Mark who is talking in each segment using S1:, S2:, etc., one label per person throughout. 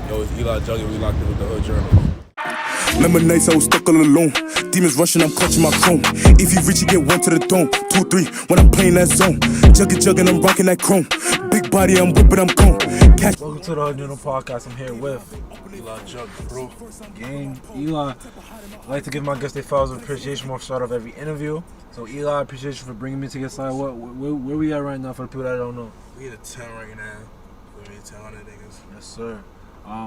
S1: Yo, it's Eli Jugg, and we locked in with the Hood Journal.
S2: Remember nights I was stuck all alone. Demons rushing, I'm clutching my chrome. If you reach, you get one to the dome. 2, 3, when I'm playing that zone. Jugging, I'm rocking that chrome. Big body, I'm whipping, I'm gone.
S3: Welcome to the Hood Journal podcast. I'm here with
S1: Eli Jugg, bro.
S3: Gang. Eli, I like to give my guests their flowers of appreciation before start of every interview. So Eli, I appreciate you for bringing me to your side. Where we at right now for the people that don't know?
S1: We in the 10 right now. We in 10 niggas.
S3: Yes, sir.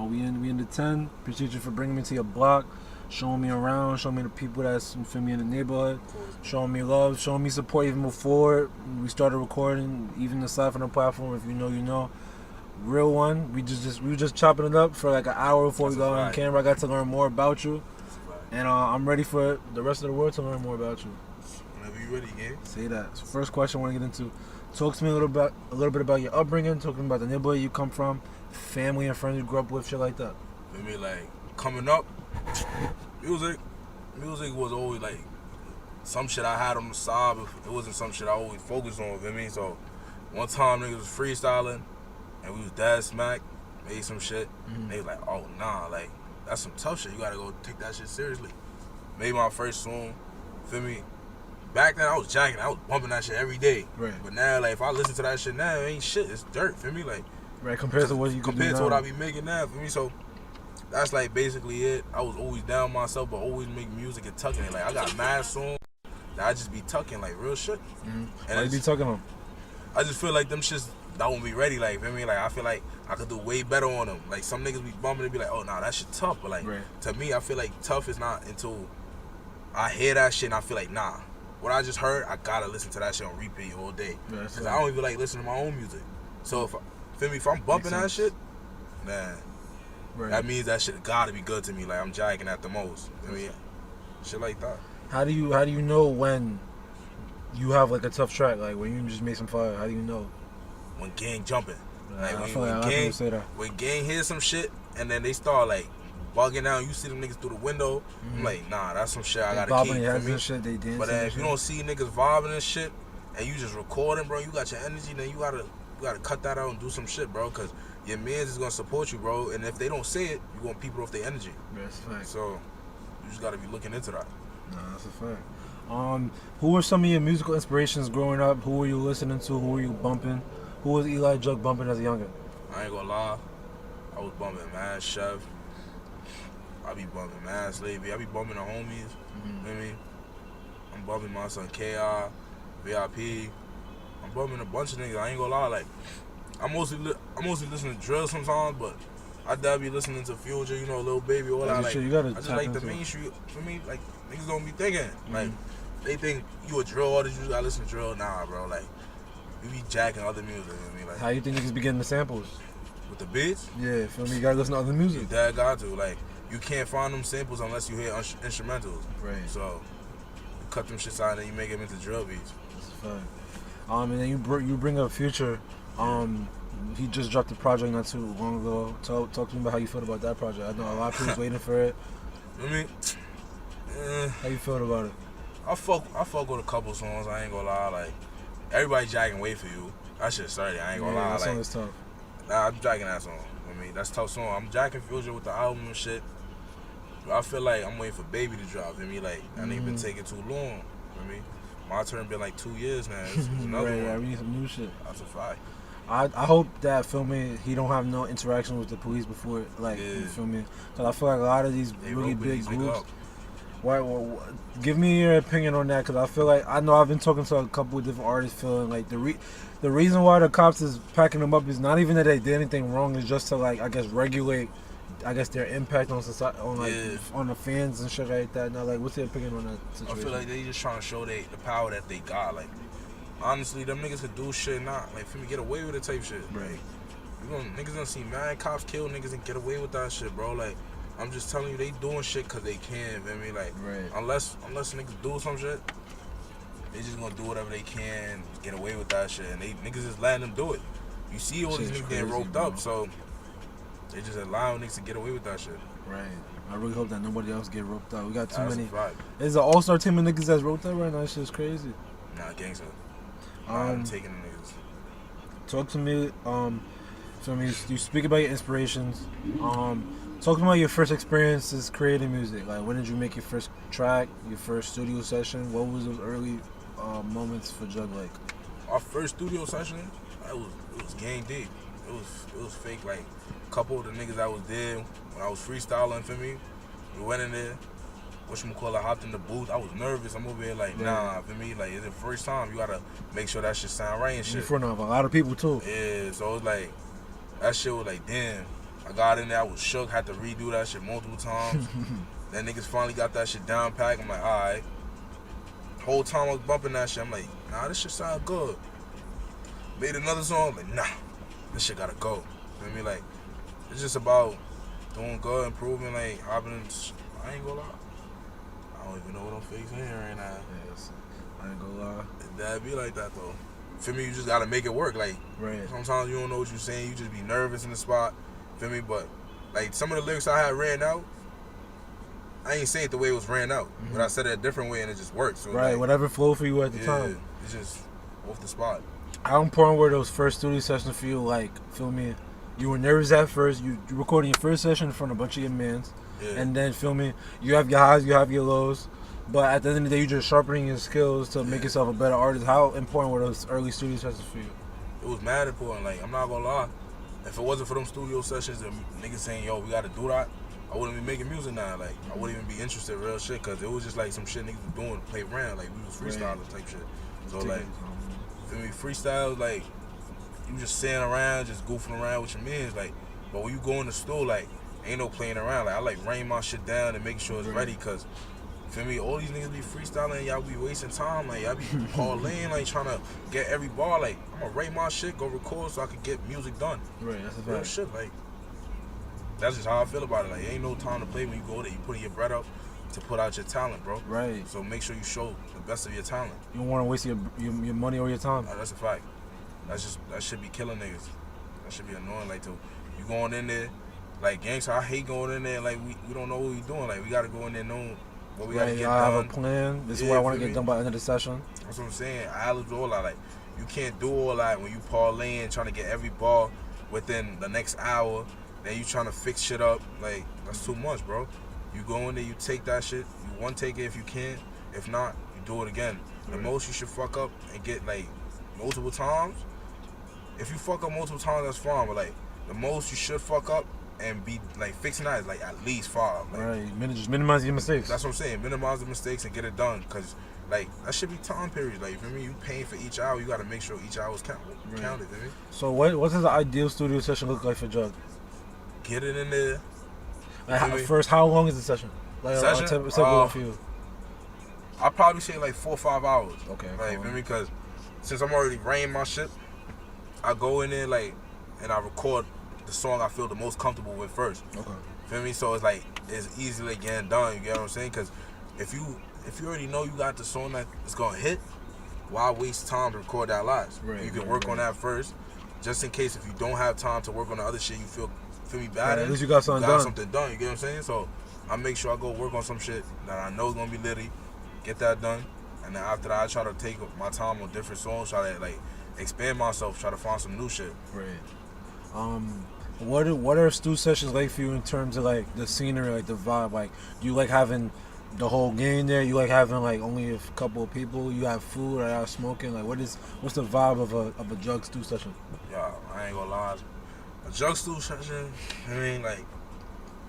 S3: We in the 10. Appreciate you for bringing me to your block, showing me around, showing me the people that's for me in the neighborhood, showing me love, showing me support even before we started recording, even aside from the platform. If you know, you know. Real one. We were just chopping it up for like an hour before we got on camera. I got to learn more about you, and I'm ready for the rest of the world to learn more about you.
S1: Whenever you ready, gang.
S3: Say that. So first question I want to get into. Talk to me a little bit about your upbringing. Talking about the neighborhood you come from, family and friends you grew up with, shit like that.
S1: I mean, like coming up, music was always like some shit I had on the side, but it wasn't some shit I always focused on. You know? So one time niggas was freestyling, and we was dead smack, made some shit. And they was like, oh nah, like that's some tough shit. You gotta go take that shit seriously. Made my first song. Feel me? Back then I was jacking, I was bumping that shit every day.
S3: Right.
S1: But now, like, if I listen to that shit now, it ain't shit. It's dirt. Feel me? Like,
S3: right, compared to what you could do
S1: compared to
S3: now.
S1: what I be making now. Feel me? So that's like basically it. I was always down myself, but always make music and tucking it. Like I got mad songs that I just be tucking, like real shit.
S3: And
S1: And
S3: you be tucking them.
S1: I just feel like them shits that won't be ready. Like, feel me? Like I feel like I could do way better on them. Like some niggas be bumping and be like, oh nah, that shit tough. But like to me, I feel like tough is not until I hear that shit and I feel like nah. What I just heard, I gotta listen to that shit on repeat all day. Cause I don't even like listening to my own music. So if I'm bumping that shit, man, that means that shit gotta be good to me. Like I'm jacking at the most. I mean, shit like that.
S3: How do you know when you have like a tough track? Like when you just make some fire, how do you know?
S1: When gang jumping. Like when gang hears some shit and then they start like bugging out, you see them niggas through the window. I'm like, nah, that's some shit I gotta keep.
S3: Shit, they
S1: but if you don't see niggas vibing and shit, and you just recording, bro, you got your energy, then you gotta cut that out and do some shit, bro, cause your mans is gonna support you, bro. And if they don't say it, you gonna people off their energy.
S3: That's a fact.
S1: So you just gotta be looking into that.
S3: Nah, that's a fact. Who were some of your musical inspirations growing up? Who were you listening to? Who were you bumping? Who was Eli Jugg bumping as a youngin?
S1: I ain't gonna lie, I was bumping mad Sheff. I be bumping mad Slavey. I be bumping the homies. You know what I mean? I'm bumping my son KR, VIP. I'm bumping a bunch of niggas. I ain't gonna lie, like I mostly listen to drill sometimes, but I definitely be listening to Future, you know, Lil Baby, all that. Like, I just like the main street. For me, like niggas don't be thinking. Like they think you a drill artist, you gotta listen to drill. Nah, bro. Like we be jacking other music. You know what I mean? Like,
S3: how you think niggas be getting the samples?
S1: With the beats?
S3: Yeah, feel me? You gotta listen to other music.
S1: That got to like. You can't find them samples unless you hear instrumentals. Right. So you cut them shits out and you make them into drill beats.
S3: That's fine. And then you bring up Future. He just dropped a project not too long ago. Talk to me about how you feel about that project. I know a lot of people's waiting for it.
S1: I mean,
S3: how you feel about it?
S1: I fuck with a couple songs. I ain't gonna lie. Like everybody jacking "Wait for You." That shit started. I ain't gonna lie.
S3: That song is tough.
S1: Nah, I'm jacking that song. I mean, that's a tough song. I'm jacking Future with the album and shit. I feel like I'm waiting for Baby to drop. I mean, like, I ain't been taking too long. I mean, my turn been like 2 years now. It's another one.
S3: Right, we need some new shit.
S1: That's a fact.
S3: I hope that filming he don't have no interaction with the police before, like, you feel me? Cause I feel like a lot of these really big groups. Give me your opinion on that, cause I feel like I know I've been talking to a couple of different artists, feeling like the reason why the cops is packing them up is not even that they did anything wrong, it's just to like I guess regulate, I guess their impact on society, on like on the fans and shit like that. Now, like, what's your opinion on that situation?
S1: I feel like they just trying to show the power that they got. Like, honestly, them niggas could do shit not like for me get away with it type shit.
S3: Right.
S1: Niggas gonna see mad cops kill niggas and get away with that shit, bro. Like, I'm just telling you, they doing shit cause they can. I mean, like, unless niggas do some shit, they just gonna do whatever they can, get away with that shit, and niggas just letting them do it. You see all these niggas getting roped up, so they just allowing niggas to get away with that shit.
S3: Right. I really hope that nobody else get roped up. We got too many. There's an all-star team of niggas that's roped up right now. That shit's crazy.
S1: Nah, gangsta. I'm taking the niggas.
S3: Talk to me. feel me? You speak about your inspirations. Talking about your first experiences creating music. Like, when did you make your first track, your first studio session? What was those early moments for Jugg like?
S1: Our first studio session, it was gang deep. It was fake. Like, a couple of the niggas that was there when I was freestyling, for me, we went in there. Whatchamacallit, hopped in the booth. I was nervous. I'm over here like, nah, for me, like, it's the first time. You gotta make sure that shit sound right and shit.
S3: In front of a lot of people too.
S1: Yeah, so it was like, that shit was like, damn. I got in there, I was shook, had to redo that shit multiple times. Then niggas finally got that shit down packed. I'm like, alright. Whole time I was bumping that shit, I'm like, nah, this shit sound good. Made another song, like, nah, this shit gotta go. You know what I mean? Like, it's just about doing good, improving, like, hopping in. I ain't gonna lie. I don't even know what I'm fixing here right now.
S3: Yes, I ain't gonna lie.
S1: That'd be like that though. For me, you just gotta make it work. Like,
S3: right.
S1: Sometimes you don't know what you're saying. You just be nervous in the spot. Feel me? But like some of the lyrics I had ran out, I ain't say it the way it was ran out, but I said it a different way and it just worked. So
S3: right,
S1: like,
S3: whatever flowed for you at the time.
S1: It's just off the spot.
S3: How important were those first studio sessions for you? Like, feel me? You were nervous at first. You recorded your first session in front of a bunch of your mans. Yeah. And then, feel me, you have your highs, you have your lows. But at the end of the day, you're just sharpening your skills to make yourself a better artist. How important were those early studio sessions for you?
S1: It was mad important. Like, I'm not gonna lie. If it wasn't for them studio sessions and niggas saying, yo, we gotta do that, I wouldn't be making music now. Like, I wouldn't even be interested in real shit, because it was just like some shit niggas was doing to play around. Like, we was freestyling type shit. So, like, feel me, freestyle, like, you just sitting around, just goofing around with your mans. Like, but when you go in the store, like, ain't no playing around. Like, I like rain my shit down and make sure it's ready, because feel me, all these niggas be freestyling and y'all be wasting time. Like, y'all be calling, like, trying to get every bar. Like, I'm gonna rate my shit, go record so I can get music done.
S3: Right, that's a
S1: real
S3: fact.
S1: shit. Like, that's just how I feel about it. Like, ain't no time to play when you go there. You putting your bread up to put out your talent, bro.
S3: Right.
S1: So make sure you show the best of your talent.
S3: You don't want to waste your money or your time.
S1: That's a fact. That should be killing niggas. That should be annoying. Like, you going in there, like, gangster, I hate going in there. Like, we don't know what we doing. Like, we gotta go in there knowing what we gotta get done.
S3: I have a plan. This is what I want to get done by the end of the session.
S1: That's what I'm saying. I do all that. Like, you can't do all that when you parlaying, trying to get every ball within the next hour. Then you trying to fix shit up. Like, that's too much, bro. You go in there, you take that shit. You one take it if you can. If not, you do it again. The most you should fuck up and get, like, multiple times. If you fuck up multiple times, that's fine. But, like, the most you should fuck up and be, like, fixing that is, like, at least 5. Like,
S3: right. Just minimize your mistakes.
S1: That's what I'm saying. Minimize the mistakes and get it done. Because, like, that should be time periods. Like, you feel me? You paying for each hour. You got to make sure each hour is counted, baby.
S3: So what does the ideal studio session look like for Jugg?
S1: Get it in there.
S3: First, how long is the session? Like,
S1: session?
S3: For you.
S1: I'll probably say, like, 4 or 5 hours.
S3: Okay.
S1: Like, you feel me? Because since I'm already rain my shit, I go in there, like, and I record the song I feel the most comfortable with first.
S3: Okay.
S1: Feel me? So it's like, it's easily getting done. You get what I'm saying? Because if you already know you got the song that is gonna hit, why waste time to record that last?
S3: Right,
S1: you can work on that first, just in case if you don't have time to work on the other shit, you feel me bad.
S3: At least you got something done.
S1: You get what I'm saying? So I make sure I go work on some shit that I know is gonna be litty, get that done, and then after that I try to take my time on different songs, try to, like, expand myself, try to find some new shit.
S3: Right. What are studio sessions like for you in terms of, like, the scenery, like the vibe? Like, do you like having the whole gang there? You like having, like, only a couple of people? You have food or y'all smoking? Like, what's the vibe of a Jugg studio session?
S1: Yeah, I ain't gonna lie. A Jugg studio session, I mean, like,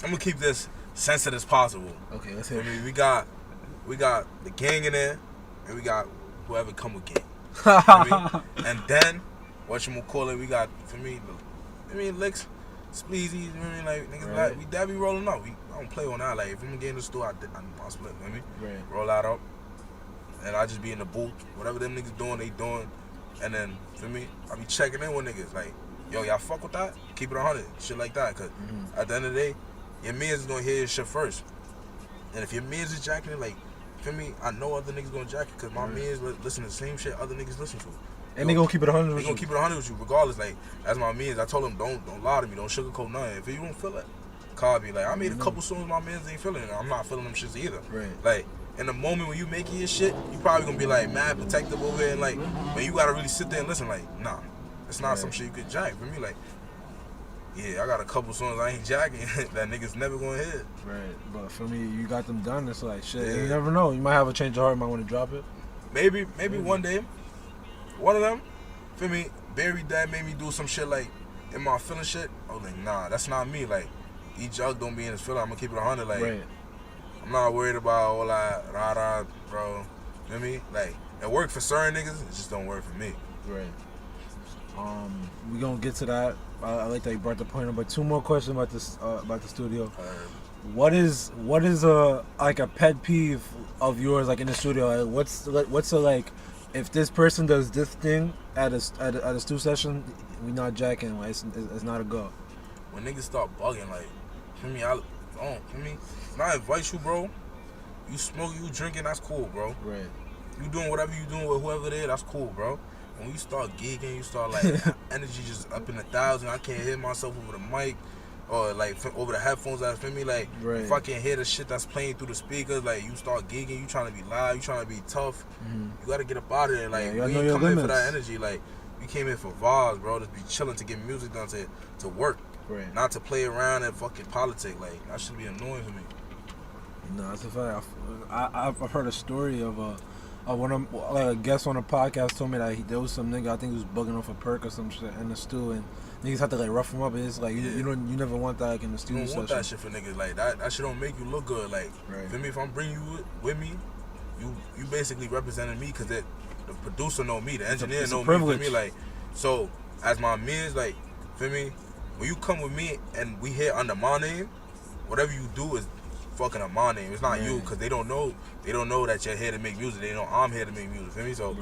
S1: I'm gonna keep this sensitive as possible.
S3: Okay, let's hear it.
S1: I mean, we got the gang in there, and we got whoever come with gang. I mean? And then, whatchamacallit, we got, for me, licks, spleezies, you know what I mean? Like, niggas, like, we that be rolling up. I don't play on that. Like, if I'm gonna get in the store, I split, you know what I mean?
S3: Right.
S1: Roll that up, and I just be in the booth. Whatever them niggas doing, they doing. And then, for me, I be checking in with niggas. Like, yo, y'all fuck with that? Keep it 100. Shit like that. Because at the end of the day, your mans is gonna hear your shit first. And if your mans is jacking it, like, feel me, I know other niggas gonna jack it, because my mans listen to the same shit other niggas listen to.
S3: And they gonna keep it 100 with you.
S1: They gonna keep it 100 with you regardless. Like, that's my mans. I told them, don't lie to me. Don't sugarcoat nothing. If you don't feel it, call me. Like, I made a couple songs my mans ain't feeling it. I'm not feeling them shits either.
S3: Right.
S1: Like, in the moment when you making your shit, you probably gonna be, like, mad protective over it. And, like, when you gotta really sit there and listen, like, nah. It's not some shit you could jack. For me, like, Yeah, I got a couple songs I ain't jacking that niggas never gonna hit.
S3: Right, but for me, you got them done. It's like shit. Yeah. You never know. You might have a change of heart. You might want to drop it.
S1: Maybe one day, one of them. For me, Barry Dad made me do some shit like in my feeling shit. I was like, nah, that's not me. Like, Eli Jugg don't be in his feeling. I'm gonna keep it 100. Like, right. I'm not worried about all that rah, bro. You know what I mean? Like, it worked for certain niggas. It just don't work for me.
S3: Right. We gonna get to that. I like that you brought the point up. But two more questions about this about the studio. What is like a pet peeve of yours, like in the studio? Like, what's a like, if this person does this thing at a stu session, we not jacking. Like, it's not a go.
S1: When niggas start bugging, like, for me, when I invite you, bro, you smoke, you drinking, that's cool, bro.
S3: Right.
S1: You doing whatever you doing with whoever it is, that's cool, bro. When you start gigging, you start like energy just up in 1,000. I can't hear myself over the mic or like over the headphones. That feel me, like right. If I can't hear the shit that's playing through the speakers, like you start gigging, you trying to be loud, you trying to be tough. Mm-hmm. You gotta get up out of there. Like we ain't coming in for that energy. Like we came in for vibes, bro. To be chilling, to get music done, to work, right. Not to play around and fucking politic. Like that should be annoying for me.
S3: No, that's a fact. I've heard a story of one of like a guest on a podcast told me that there was some nigga, I think he was bugging off a perk or some shit in the stew, and niggas had to like rough him up. And it's like you never want that like in the studio.
S1: You don't want that shit for niggas. Like that shit don't make you look good. Like right. Feel me? If I'm bringing you with me, you basically representing me because the producer know me, the engineer know me. Feel me? Like so as my mans, like feel me? When you come with me and we here under my name, whatever you do is fucking on my name. It's not you, because they don't know that you're here to make music. They know I'm here to make music. Feel me? So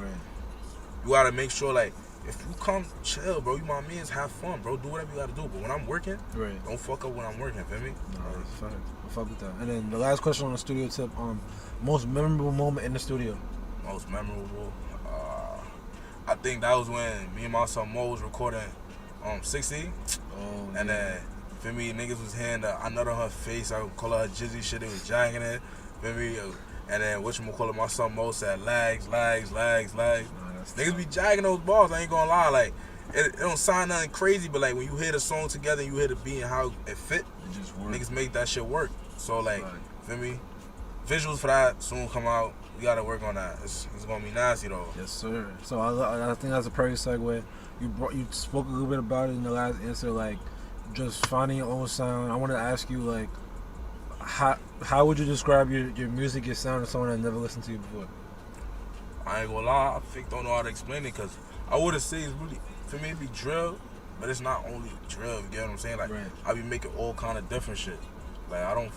S1: you gotta make sure, like, if you come chill, bro, you my mans, have fun, bro. Do whatever you gotta do. But when I'm working, don't fuck up when I'm working. Feel me?
S3: No, that's fine. I fuck with that. And then the last question on the studio tip: most memorable moment in the studio.
S1: Most memorable. I think that was when me and my son Mo was recording 60. Oh, and then. Feel me, niggas was hearing the I nut on her face, I would call her jizzy shit, it was jacking it. Feel me? And then whatchamacallit, my son Mo said lags. Niggas be jacking those balls, I ain't gonna lie. Like, it don't sound nothing crazy, but like when you hear the song together and you hear the beat and how it fit, it just work. Niggas make that shit work. So like, feel me? Visuals for that soon come out. We gotta work on that. It's gonna be nasty though.
S3: Yes, sir. So I think that's a perfect segue. You spoke a little bit about it in the last answer, like, just finding your own sound. I want to ask you, like, how would you describe your music, your sound, to someone that never listened to you before?
S1: I ain't gonna lie, I don't know how to explain it, because I wouldn't say it's really, for me, it be drill, but it's not only drill, you get what I'm saying? Like, I be making all kind of different shit. Like, I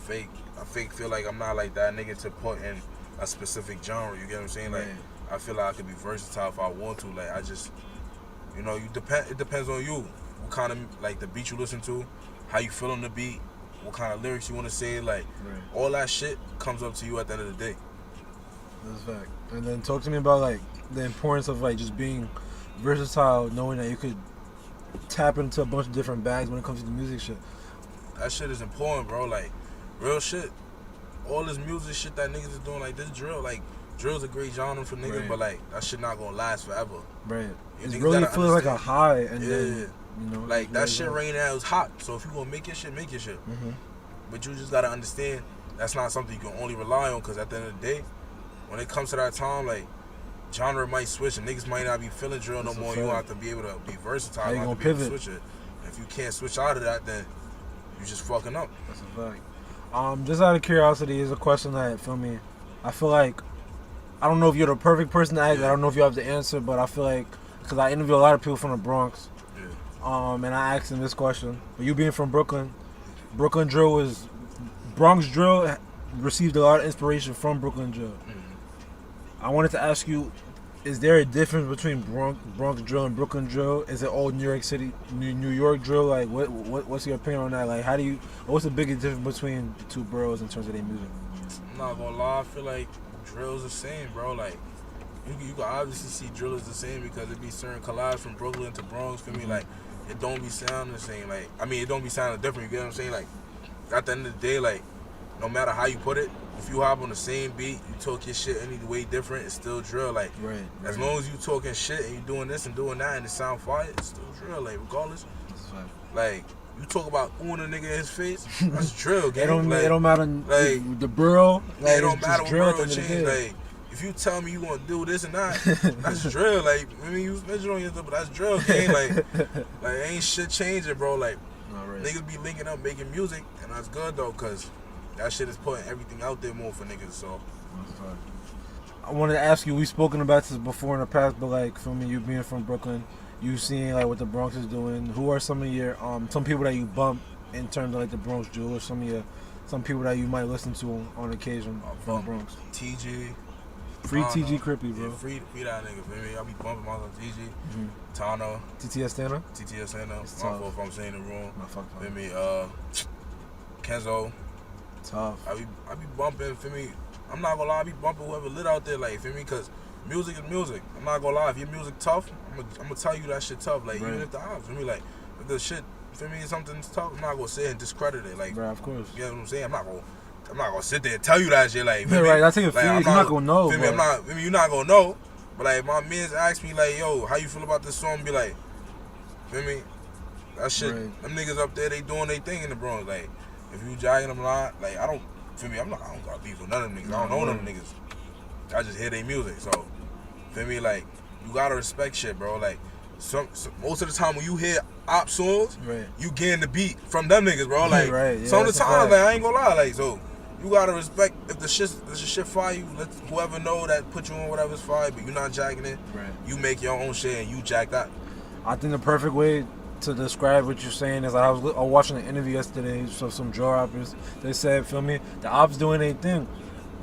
S1: feel like I'm not like that nigga to put in a specific genre, you get what I'm saying? Like, I feel like I could be versatile if I want to. Like, I just, it depends on you. What kind of, like, the beat you listen to, how you feel on the beat, what kind of lyrics you want to say, like, all that shit comes up to you at the end of the day.
S3: That's a fact. And then talk to me about, like, the importance of, like, just being versatile, knowing that you could tap into a bunch of different bags when it comes to the music shit.
S1: That shit is important, bro. Like, real shit. All this music shit that niggas is doing, like, this drill, like, drill's a great genre for niggas, but, like, that shit not gonna last forever.
S3: Right. It really feels like a high, and then,
S1: like, that shit right now is hot. So if you gonna make your shit, make your shit. Mm-hmm. But you just gotta understand that's not something you can only rely on, because at the end of the day, when it comes to that time, like, genre might switch and niggas might not be feeling drill no more. You have to be able to be versatile.
S3: You have to be able to
S1: switch it. If you can't switch out of that, then you just fucking up.
S3: That's a fact. Just out of curiosity, is a question that, feel me, I feel like, I don't know if you're the perfect person to ask. I don't know if you have the answer, but I feel like, because I interview a lot of people from the Bronx, and I asked them this question. But you being from Brooklyn, Bronx drill received a lot of inspiration from Brooklyn drill. I wanted to ask you, is there a difference between Bronx drill and Brooklyn drill? Is it all New York City, New York drill? Like, what's your opinion on that? Like, what's the biggest difference between the two boroughs in terms of their music?
S1: I'm not gonna lie, I feel like drill's the same, bro. Like, you can obviously see drill is the same because it be certain collabs from Brooklyn to Bronx. For me, like, it don't be sounding the same. Like, I mean, it don't be sounding different. You get what I'm saying? Like, at the end of the day, like, no matter how you put it, if you hop on the same beat, you talk your shit any way different, it's still drill. Like, as long as you talking shit and you doing this and doing that and it sound fire, it's still drill. Like, regardless. Like, You talk about oohing a nigga in his face, that's drill, gang.
S3: It don't matter, like, the borough. Like,
S1: it don't matter what borough change. Like, if you tell me you gonna do this and that, that's drill. Like, I mean, you snitching on yourself, but that's drill, gang. Like ain't shit changing, bro. Like, niggas be linking up, making music, and that's good, though, because that shit is putting everything out there more for niggas, so.
S3: I wanted to ask you, we've spoken about this before in the past, but, like, for me, you being from Brooklyn, you seeing, like, what the Bronx is doing, who are some of your, some people that you bump in terms of, like, the Bronx Jewel, or some people that you might listen to on occasion from the Bronx?
S1: TG.
S3: Free TG Crippy, bro.
S1: Yeah, free that nigga, feel me? I be bumping my son TG. Tano.
S3: TTS Tana?
S1: TTS Tana. My fault if I'm saying it wrong.
S3: No, fuck.
S1: Feel me? Kenzo.
S3: Tough.
S1: I be bumping, feel me? I'm not gonna lie, I be bumping whoever lit out there, like, feel me? Cause music is music. I'm not gonna lie, if your music tough, I'm gonna tell you that shit tough. Like, even if the odds, feel me? Like, if the shit, feel me, something's tough, I'm not gonna sit and discredit it. Like,
S3: right, of course.
S1: You know what I'm saying? I'm not gonna sit there and tell you that shit. Like,
S3: yeah, right, that's how you feel. You're not gonna know.
S1: Feel me? You're not gonna know. But, like, my mans ask me, like, yo, how you feel about this song? Be like, feel me? That shit, them niggas up there, they doing their thing in the Bronx. Like, if you jagging them a lot, like, I don't got beef with none of them niggas. I don't know them niggas. I just hear their music. So, feel me? Like, you gotta respect shit, bro. Like, most of the time when you hear Opps songs, you getting the beat from them niggas, bro. Like, some of the time, like, I ain't gonna lie, like, so you gotta respect if the shit fire you. Let whoever know that put you on whatever's fire, but you're not jacking it. You make your own shit and you jack that.
S3: I think the perfect way to describe what you're saying is I was watching an interview yesterday of some drill rappers. They said, feel me, the Opps doing their thing.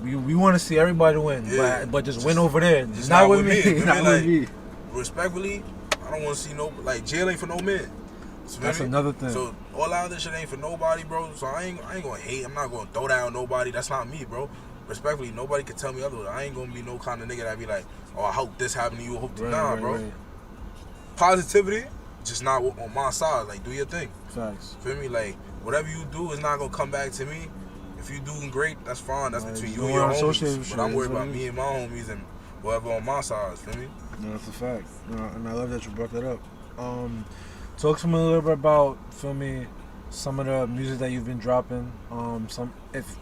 S3: We want to see everybody win, but just win over there.
S1: Just
S3: not with me. Not with me.
S1: Respectfully, I don't want to see like, jail ain't for no man. So
S3: that's another thing.
S1: So all out of this shit ain't for nobody, bro. So I ain't gonna hate. I'm not gonna throw down nobody. That's not me, bro. Respectfully, nobody can tell me otherwise. I ain't gonna be no kind of nigga that be like, oh, I hope this happen to you. I hope nah, bro. Positivity, just not on my side. Like, do your thing.
S3: Facts.
S1: Feel me? Like, whatever you do is not gonna come back to me. If you doing great, that's fine. That's between you and your homies. But I'm worried about me and my homies and whatever on my side. Feel me?
S3: No, that's a fact. And I love that you brought that up. Talk to me a little bit about, feel me, some of the music that you've been dropping. Some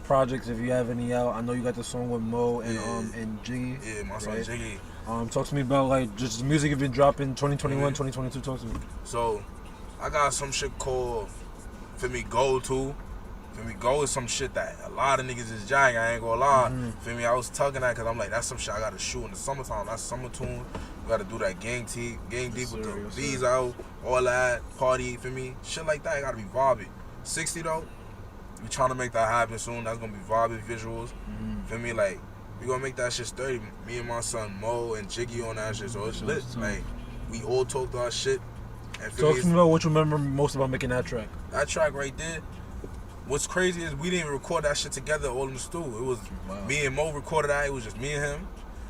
S3: projects, if you have any out. I know you got the song with Mo and Jiggy.
S1: Yeah, my son Jiggy.
S3: Talk to me about, like, just the music you've been dropping 2021, 2022. Talk to me.
S1: So, I got some shit called, feel me, Go To. Feel me, Go is some shit that a lot of niggas is jagging, I ain't gonna lie. Feel me, I was tugging that because I'm like, that's some shit I gotta shoot in the summertime. That's summer tune. We gotta do that gang deep with the V's out, all that, party, feel me? Shit like that, it gotta be vibey. 60 though, we trying to make that happen soon. That's gonna be vibey visuals. Feel me? Like, we gonna make that shit sturdy. Me and my son Mo and Jiggy on that shit, so it's lit. Like, we all talked our shit. And
S3: talk to me about what you remember most about making that track.
S1: That track right there. What's crazy is we didn't even record that shit together all in the studio. It was me and Mo recorded that. It was just me and him.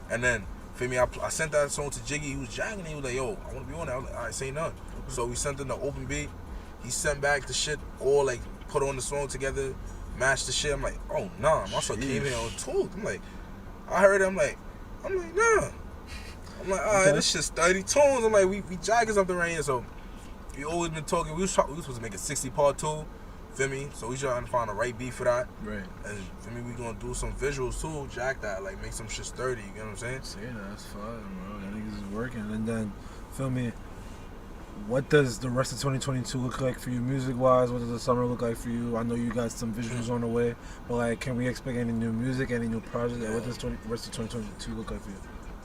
S1: And then, feel me, I sent that song to Jiggy. He was jagging. He was like, yo, I want to be on that. I was like, all right, say nothing. So we sent him the open beat. He sent back the shit, all like put on the song together, matched the shit. I'm like, oh, nah. My son came here on talk. I'm like, I heard it. I'm like, nah. I'm like, all right, this shit's 30 tunes. I'm like, we jagging something right here. So we always been talking. We was supposed to make a 60 part 2. Feel me? So we trying to find the right beat for that.
S3: Right.
S1: And feel me, we gonna do some visuals too, jack that, like make some shit sturdy, you know what I'm saying?
S3: See, that's fun, bro. That niggas is working. And then, feel me, what does the rest of 2022 look like for you music-wise? What does the summer look like for you? I know you got some visuals on the way, but, like, can we expect any new music, any new projects? What does the rest of 2022 look like for you?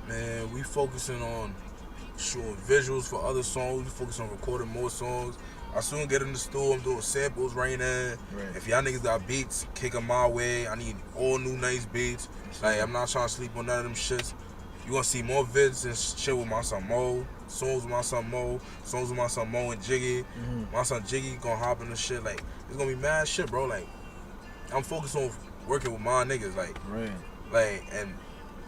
S1: Man, we focusing on shooting visuals for other songs. We focus on recording more songs. I soon get in the studio, I'm doing samples right now. If y'all niggas got beats, kick them my way. I need all new nice beats. Like, I'm not trying to sleep on none of them shits. You gonna see more vids and shit with my son Mo, songs with my son Mo, songs with my son Mo and Jiggy. My son Jiggy gonna hop in the shit. Like, it's gonna be mad shit, bro. Like, I'm focused on working with my niggas. Like, and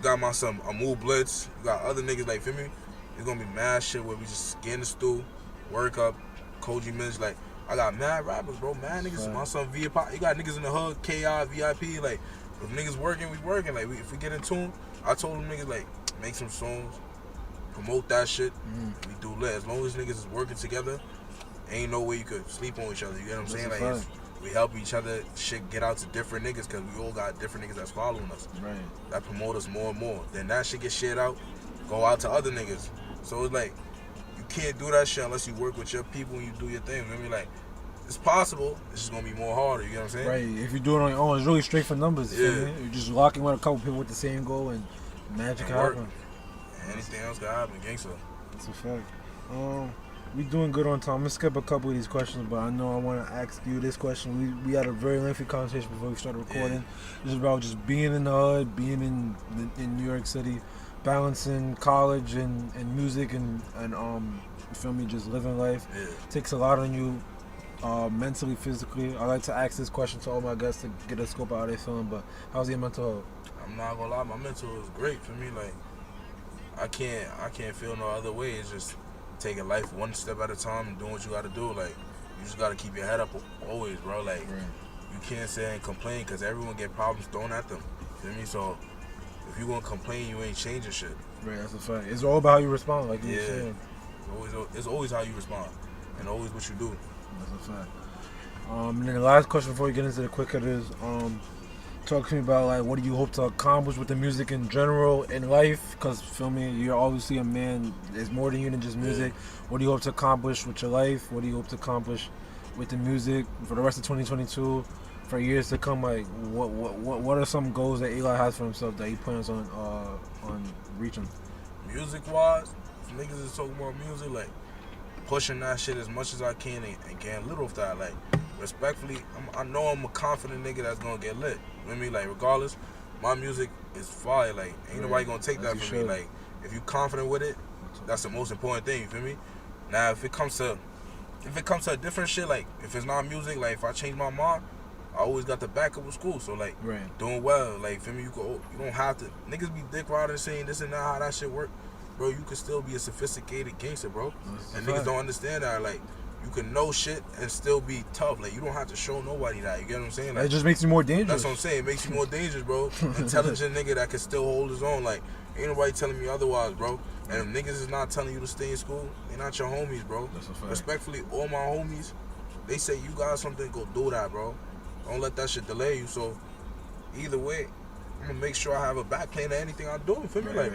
S1: got my son Amul Blitz. Got other niggas, like, feel me? It's gonna be mad shit where we just get in the stew, work up. Koji Minch, like, I got mad rappers, bro. Mad niggas. My son VIP. You got niggas in the hood, KI, VIP. Like, if niggas working, we working. Like, if we get in tune, I told them niggas, like, make some songs, promote that shit. We do lit. As long as niggas is working together, ain't no way you could sleep on each other. You get what I'm saying?
S3: That's
S1: Like we help each other, shit get out to different niggas because we all got different niggas that's following us.
S3: Right.
S1: That promote us more and more. Then that shit get shared out, go out to other niggas. So it's like, you can't do that shit unless you work with your people and you do your thing. I mean, like, it's possible. It's just gonna be more harder. You get what I'm saying?
S3: Right. If you do it on your own, it's really straight for numbers.
S1: Yeah.
S3: You're just locking with a couple people with the same goal and magic happens.
S1: Anything else can happen, gangster.
S3: That's a fact. We doing good on time. I'm gonna skip a couple of these questions, but I know I want to ask you this question. We had a very lengthy conversation before we started recording.
S1: Yeah.
S3: This is about just being in the hood, being in New York City, balancing college and music and you feel me, just living life.
S1: Yeah.
S3: Takes a lot on you, mentally, physically. I like to ask this question to all my guests to get a scope of how they feeling. But how's your mental health?
S1: I'm not gonna lie, my mental is great for me. Like, I can't feel no other way. It's just taking life one step at a time and doing what you gotta do. Like, you just gotta keep your head up always, bro. Like, you can't sit and complain because everyone get problems thrown at them. You feel me? So if you gonna complain, you ain't changing shit.
S3: Right, that's a fact. It's all about how you respond, like you were saying.
S1: It's always how you respond and always what you do.
S3: That's a fact. And then the last question before we get into the quick hitters, talk to me about like what do you hope to accomplish with the music in general in life? Because feel me, you're obviously a man. There's more than you than just music. Yeah. What do you hope to accomplish with your life? What do you hope to accomplish with the music for the rest of 2022? For years to come, like what are some goals that Eli has for himself that he plans on reaching?
S1: Music wise, if niggas is talking about music, like pushing that shit as much as I can and getting lit off that. Like, respectfully, I know I'm a confident nigga that's gonna get lit. You know what I mean? Like, regardless, my music is fire. Like, ain't nobody gonna take that from me. Like, if you confident with it, that's the most important thing. You feel me? Now, if it comes to a different shit, like if it's not music, like if I change my mind, I always got the backup with school. So like, doing well. Like, feel me? You don't have to. Niggas be dick riding saying this and that, how that shit work. Bro, you can still be a sophisticated gangster, bro. And niggas don't understand that. Like, you can know shit and still be tough. Like, you don't have to show nobody that. You get what I'm saying? Like,
S3: it just makes you more dangerous.
S1: That's what I'm saying. It makes you more dangerous, bro. Intelligent nigga that can still hold his own. Like, ain't nobody telling me otherwise, bro. And if niggas is not telling you to stay in school, they not your homies, bro.
S3: That's a fact.
S1: Respectfully, all my homies, they say you got something, go do that, bro. Don't let that shit delay you. So, either way, I'm gonna make sure I have a back plan to anything I do. You feel me? Like,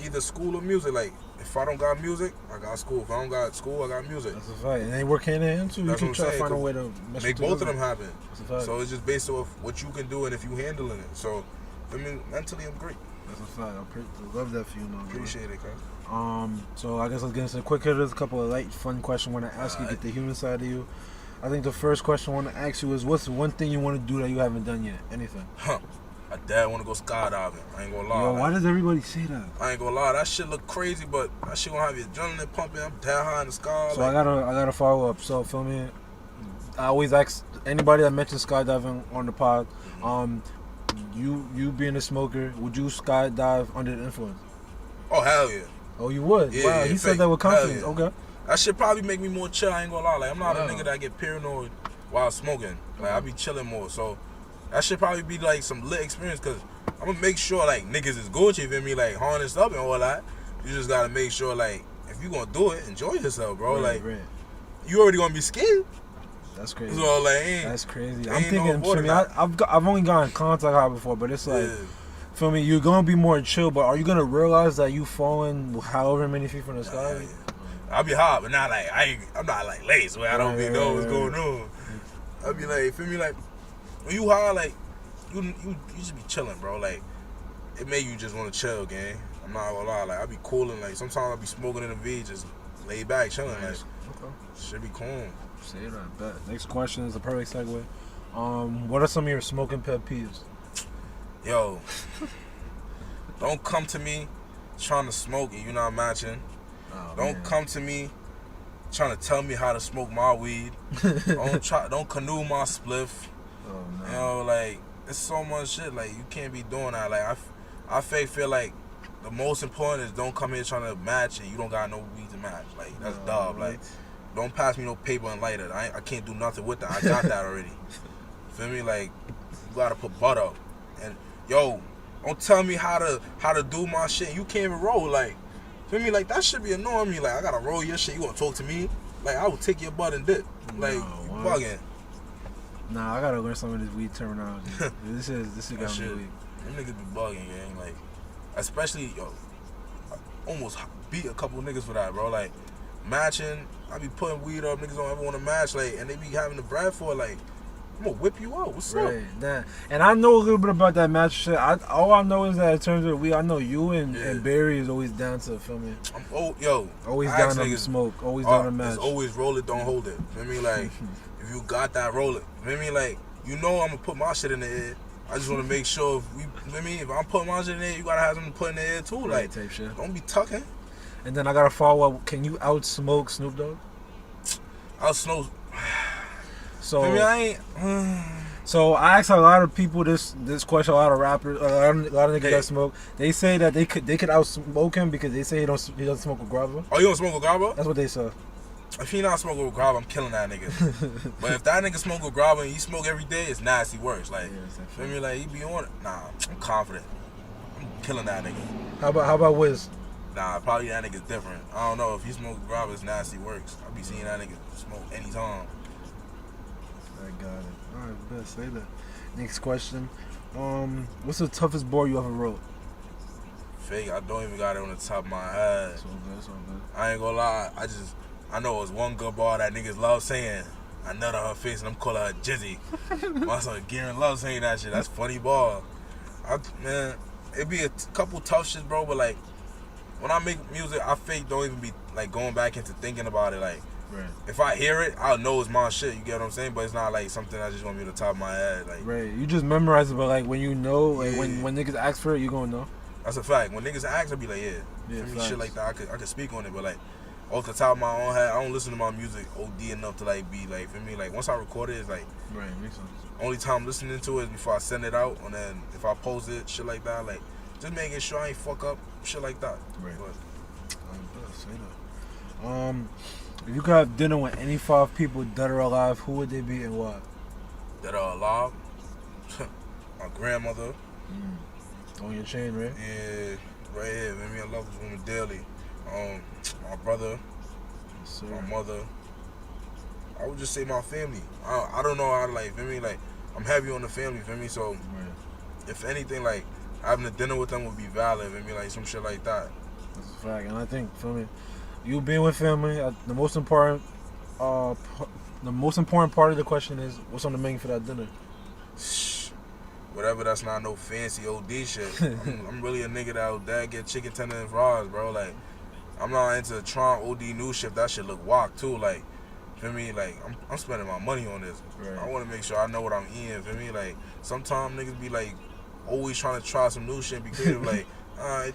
S1: either school or music. Like, if I don't got music, I got school. If I don't got school, I got music.
S3: That's a fact. And they work hand in hand too. You can try to find a way to
S1: make both of them happen.
S3: That's a fact.
S1: So it's just based off what you can do and if you handling it. So, I mean, mentally, I'm great.
S3: That's a fact. I love that for you, man.
S1: Appreciate it, cuz.
S3: So I guess let's get into the quick hitters. A couple of light, fun questions I want to ask you, get the human side of you. I think the first question I want to ask you is, what's one thing you want to do that you haven't done yet? Anything?
S1: My dad want to go skydiving. I ain't gonna lie.
S3: Yo, why does everybody say that?
S1: I ain't gonna lie. That shit look crazy, but that shit gonna have your adrenaline pumping. I'm dead high in the sky.
S3: So like, I gotta follow up. So feel me. I always ask anybody that mentions skydiving on the pod. You being a smoker, would you skydive under the influence?
S1: Oh hell yeah.
S3: Oh, you would?
S1: Yeah,
S3: wow, he said that with confidence.
S1: Yeah.
S3: Okay.
S1: That shit probably make me more chill. I ain't gonna lie. Like, I'm not a nigga that get paranoid while smoking. Like, I be chilling more. So that should probably be like some lit experience, cause I'm gonna make sure like niggas is Gucci, you feel me, like harnessed up and all that. You just gotta make sure like if you gonna do it, enjoy yourself, bro. You already gonna be scared.
S3: That's crazy.
S1: So like,
S3: that's crazy. I'm thinking, I've only gotten contact high before, but it's like, feel me, you're gonna be more chill, but are you gonna realize that you falling however many feet from the sky?
S1: Yeah. I'll be hot, but not like I'm not like lace where I don't be know what's going on. I'll be like, feel me, like when you high, like you just be chilling, bro. Like it make you just want to chill, gang. I'm not gonna lie, like I be cooling, like sometimes I be smoking in the V, just lay back, chilling, like should be calm.
S3: Say that. Bet. Next question is a perfect segue. What are some of your smoking pet peeves?
S1: Yo, don't come to me trying to smoke and you not matching. Don't come to me trying to tell me how to smoke my weed. Don't canoe my spliff. You know, like it's so much shit. Like you can't be doing that. Like I feel like the most important is don't come here trying to match and you don't got no weed to match. Like that's dub. Like don't pass me no paper and lighter. I can't do nothing with that. I got that already. Feel me? Like you gotta put butter. And yo, don't tell me how to do my shit. You can't even roll. Like, feel me? Like that should be annoying me. Like I gotta roll your shit. You gonna talk to me? Like, I would take your butt and dip. Like, you bugging.
S3: Nah, I gotta learn some of this weed terminology. this is got me weak.
S1: Them niggas be bugging, gang. Like, especially, yo, I almost beat a couple niggas for that, bro. Like, matching, I be putting weed up, niggas don't ever want to match, like, and they be having the bread for it, like, I'm gonna whip you out. What's up?
S3: Nah. And I know a little bit about that match shit. All I know is that in terms of weed, I know you and Barry is always down to feel me.
S1: Always
S3: down to smoke, always down to match.
S1: It's always roll it, don't hold it. Feel me? Like, if you got that, roll it. Feel me? Like, you know I'm gonna put my shit in the air. I just want to make sure if I'm putting my shit in there, you gotta have something to put in the air too. Like,
S3: type shit.
S1: Don't be tucking.
S3: And then I gotta follow up. Can you out smoke Snoop Dogg?
S1: Out smoke.
S3: So
S1: I ain't.
S3: So I asked a lot of people this question. A lot of rappers, a lot of niggas that smoke. They say that they could out smoke him because they say he doesn't smoke with grabber.
S1: Oh, you don't smoke with grabber?
S3: That's what they say.
S1: If he not smoking with grabber, I'm killing that nigga. But if that nigga smoke with grabber and he smoke every day, it's nasty works. Like, feel me? Like, he be on it. Nah, I'm confident. I'm killing that nigga.
S3: How about Wiz?
S1: Nah, probably that nigga's different. I don't know if he smoke with grabber, it's nasty works. I be seeing that nigga smoke anytime.
S3: I got it. All right, best say that. Next question. What's the toughest bar you ever wrote?
S1: Fake. I don't even got it on the top of my head.
S3: So good.
S1: I ain't gonna lie. I know it was one good bar that niggas love saying. I nut on her face and I'm calling her Jizzy. My son Garen loves saying that shit. That's funny bar. Man, it be a couple tough shit, bro. But like, when I make music, I fake don't even be like going back into thinking about it. Like, if I hear it, I'll know it's my shit. You get what I'm saying? But it's not like something I just want to be on the top of my head. Like,
S3: you just memorize it. But like when you know, like when niggas ask for it, you gonna know.
S1: That's a fact. When niggas ask, I'll be like, shit like that. I could speak on it. But like, off the top of my own head, I don't listen to my music OD enough to like be like, for me, like once I record it, it's like,
S3: makes sense.
S1: Only time I'm listening to it is before I send it out, and then if I post it, shit like that, like just making sure I ain't fuck up, shit like that. But,
S3: if you could have dinner with any 5 people, dead or alive, who would they be and why?
S1: Dead or alive? My grandmother.
S3: On your chain, right?
S1: Yeah, right here. Maybe I love this woman dearly. My brother, my mother. I would just say my family. I don't know how to like, feel me? Like, I'm heavy on the family, feel me? So, if anything, like, having a dinner with them would be valid, feel me? Like, some shit like that.
S3: That's a fact. And I think, feel me, you being with family, the most important part of the question is, what's on the menu for that dinner?
S1: Whatever, that's not no fancy OD shit. I'm really a nigga that get chicken tender and fries, bro. Like, I'm not into the Tron OD new shit. That shit look whack too. Like, feel me? Like, I'm spending my money on this. I want to make sure I know what I'm eating. Feel me? Like, sometimes niggas be like always trying to try some new shit and be creative. Like,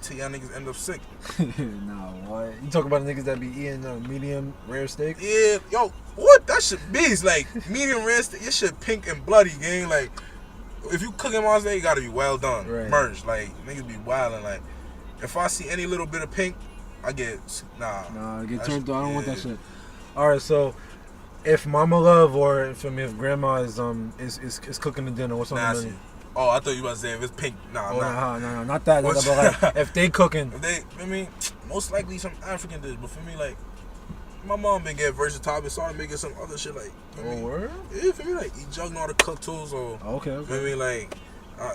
S1: till y'all niggas end up sick.
S3: Nah, what? You talk about the niggas that be eating medium rare steak?
S1: Yeah, yo, what? That shit beast. Like, medium rare steak. Your shit pink and bloody, gang. Like, if you cooking my steak, you gotta be well done. Merged. Like, niggas be wildin'. Like, if I see any little bit of pink, I get
S3: I get turned on. I don't want that shit. All right, so if Mama Love or if Grandma is cooking the dinner, what's on the menu?
S1: Oh, I thought you were about to say if it's pink.
S3: No, not that. But like, if they cooking,
S1: most likely some African dish. But for me, like, my mom been getting versatile, and started making some other shit like.
S3: Word?
S1: Yeah, for me, like, Eli Jugg know how to cook too. So
S3: okay.
S1: For me, like,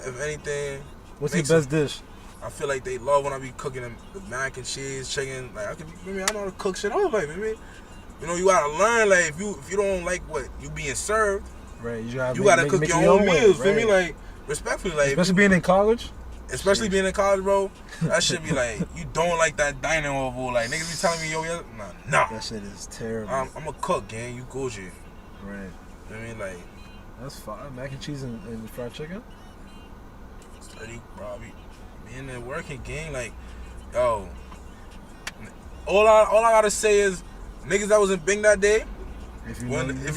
S1: if anything,
S3: what's your best dish?
S1: I feel like they love when I be cooking them the mac and cheese, chicken. Like, I know how to cook shit. I was like, you know, you gotta learn. Like, if you don't like what you being served,
S3: you
S1: gotta cook your own meals. Feel me? Like, respectfully, like,
S3: especially being in college.
S1: Being in college, bro, that shit be like, you don't like that dining hall, like, niggas be telling me, yo, nah.
S3: That shit is terrible.
S1: I'm a cook, gang. You Gucci.
S3: Right.
S1: Like,
S3: that's fine. Mac and cheese and fried chicken.
S1: Steady, bro. I be in there working, gang. Like, yo, all I gotta say is, niggas that was in Bing that day, if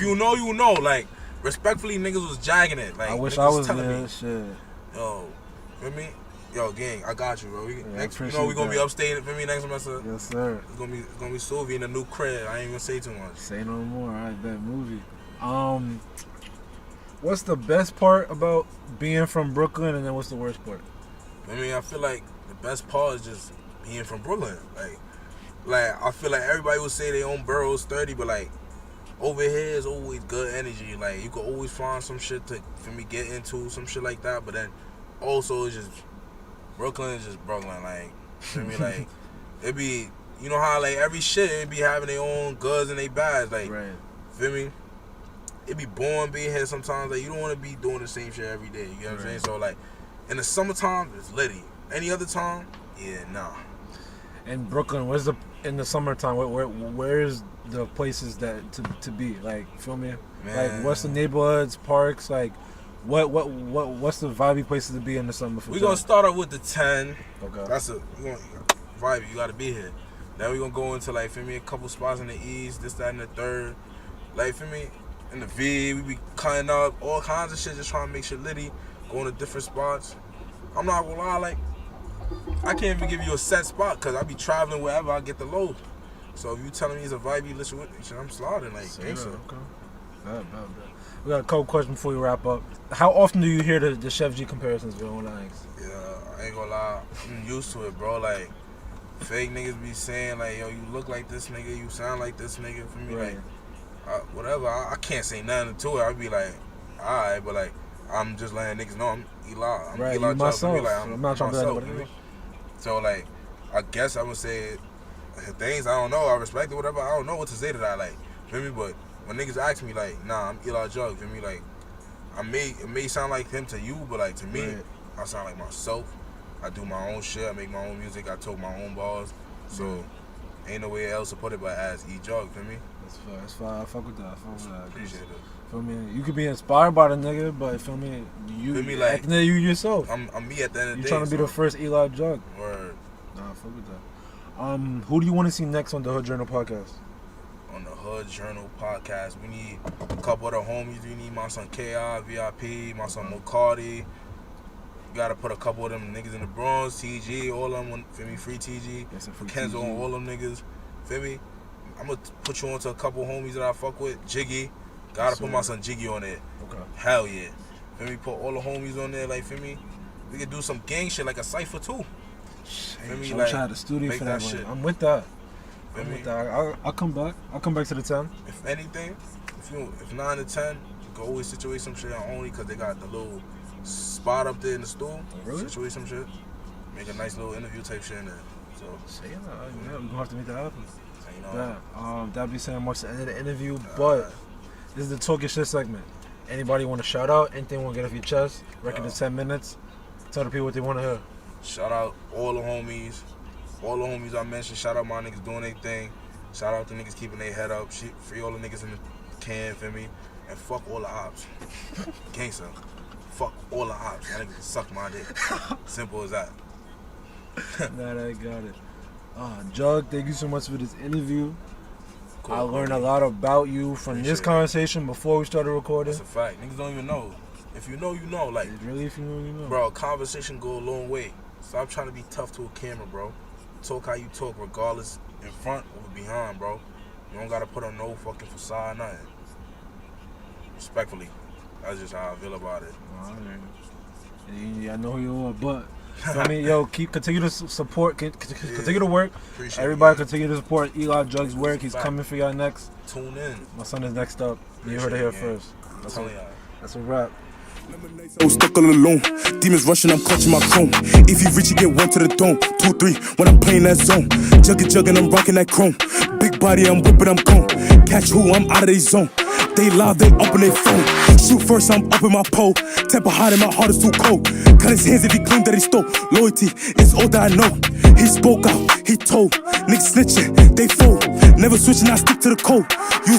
S1: you know, you know. Like, respectfully, niggas was jagging it. Like,
S3: I wish I was there. Shit.
S1: Yo, feel me? Yo, gang, I got you, bro. Next, we gonna be upstate for me next semester.
S3: Yes, sir.
S1: It's gonna be Sylvie in a new crib. I ain't gonna say too much.
S3: Say no more. All right, that movie. What's the best part about being from Brooklyn, and then what's the worst part?
S1: I feel like the best part is just being from Brooklyn. Like, like, I feel like everybody would say their own borough's 30, but like, over here is always good energy. Like, you could always find some shit for me get into, some shit like that. But then also it's just Brooklyn is just Brooklyn. Like, feel me? Like, it be, you know how like every shit it be having their own goods and they bads. Like, feel me? It be boring being here sometimes. Like, you don't want to be doing the same shit every day. You know what I'm saying? So like, in the summertime it's litty. Any other time, yeah, nah.
S3: In Brooklyn, in the summertime? Where's the places that to be? Like, feel me? Man. Like, what's the neighborhoods, parks? Like, what's the vibey places to be in the summer?
S1: We gonna start off with the 10.
S3: Okay.
S1: That's vibey. You gotta be here. Then we gonna go into like, feel me, a couple spots in the east, this, that, and the third. Like, feel me, in the V, we be cutting up all kinds of shit, just trying to make shit litty. Going to different spots. I'm not gonna lie, like, I can't even give you a set spot because I be traveling wherever I get the load. So if you telling me it's a vibe you listen with, shit, I'm sliding like gangster.
S3: Okay. Bad. We got a couple questions before we wrap up. How often do you hear the Sheff G comparisons, bro?
S1: Yeah, I ain't gonna lie, I'm used to it, bro. Like, fake niggas be saying like, yo, you look like this nigga, you sound like this nigga. For me,
S3: right.
S1: Like, whatever. I can't say nothing to it. I be like, alright, but like, I'm just letting niggas know I'm Eli. I'm
S3: right,
S1: Eli Jugg.
S3: Like, I'm not trying to be like
S1: So like, I guess I would say things I don't know. I respect it, whatever. I don't know what to say to that. Like, feel me? But when niggas ask me like, nah, I'm Eli Jugg. Feel me? Like, it may sound like him to you, but like to me, right. I sound like myself. I do my own shit. I make my own music. I talk my own bars. So ain't no way else to put it but as E Jugg. Feel me?
S3: That's fine. I fuck with that.
S1: Appreciate it.
S3: Feel me? You could be inspired by the nigga, but feel me? You
S1: like
S3: acting you yourself.
S1: I'm me at the end of the day.
S3: You trying to be the first Eli Jugg.
S1: Word.
S3: Nah, fuck with that. Who do you want to see next on the Hood Journal podcast?
S1: On the Hood Journal podcast, we need a couple of the homies. We need my son KI, VIP, my son McCarty. You gotta put a couple of them niggas in the Bronx, TG, all of them. Feel me? Free TG, Kenzo, on all them niggas. Feel me? I'm gonna put you on to a couple homies that I fuck with. Jiggy. Gotta put my son Jiggy on there.
S3: Okay.
S1: Hell yeah. Feel me? Put all the homies on there. Like, feel me? We could do some gang shit like a cypher too. Feel me?
S3: Like, try the studio for that shit. I'm with that. I'll come back. I'll come back to the 10.
S1: If anything, if 9 to 10, you can always situate some shit on Only because they got the little spot up there in the stool.
S3: Really?
S1: Situate some shit. Make a nice little interview type shit in there. So.
S3: Say that. Yeah, we're gonna have to make that happen.
S1: You know,
S3: that'd be saying much to the end of the interview, but this is the talking shit segment. Anybody want to shout out? Anything want to get off your chest? Record is 10 minutes. Tell the people what they want to hear.
S1: Shout out all the homies. All the homies I mentioned. Shout out my niggas doing their thing. Shout out the niggas keeping their head up. Free all the niggas in the can, feel me? And fuck all the ops. Gangsta. Fuck all the ops. Y'all niggas suck my dick. Simple as that.
S3: Nah, I got it. Jugg, thank you so much for this interview.
S1: Cool,
S3: I learned a lot about you from this conversation before we started recording.
S1: That's a fact. Niggas don't even know. If you know, you know. Like,
S3: it's really, if you know, you know.
S1: Bro, conversation go a long way. Stop trying to be tough to a camera, bro. Talk how you talk, regardless in front or behind, bro. You don't gotta put on no fucking facade, nothing. Respectfully, that's just how I feel about it.
S3: Yeah, I know who you are, but I mean, yo, continue to support, continue to work.
S1: Appreciate
S3: everybody continue to support Eli Jugg's work. He's coming for y'all next.
S1: Tune in.
S3: My son is next up. You heard it here first. That's a wrap.
S2: So stuck all alone. Demons rushing, I'm clutching my chrome. If you reach, you get one to the dome. 2, 3 when I'm playing that zone. Jugging, I'm rocking that chrome. Big body, I'm whipping, I'm gone. Catch who, I'm out of their zone. They live, they up on their phone. Shoot first, I'm up in my pole. Temper hot and my heart is too cold. Cut his hands if he claimed that he stole. Loyalty is all that I know. He spoke out, he told. Niggas snitching, they fold. Never switching, I stick to the code. You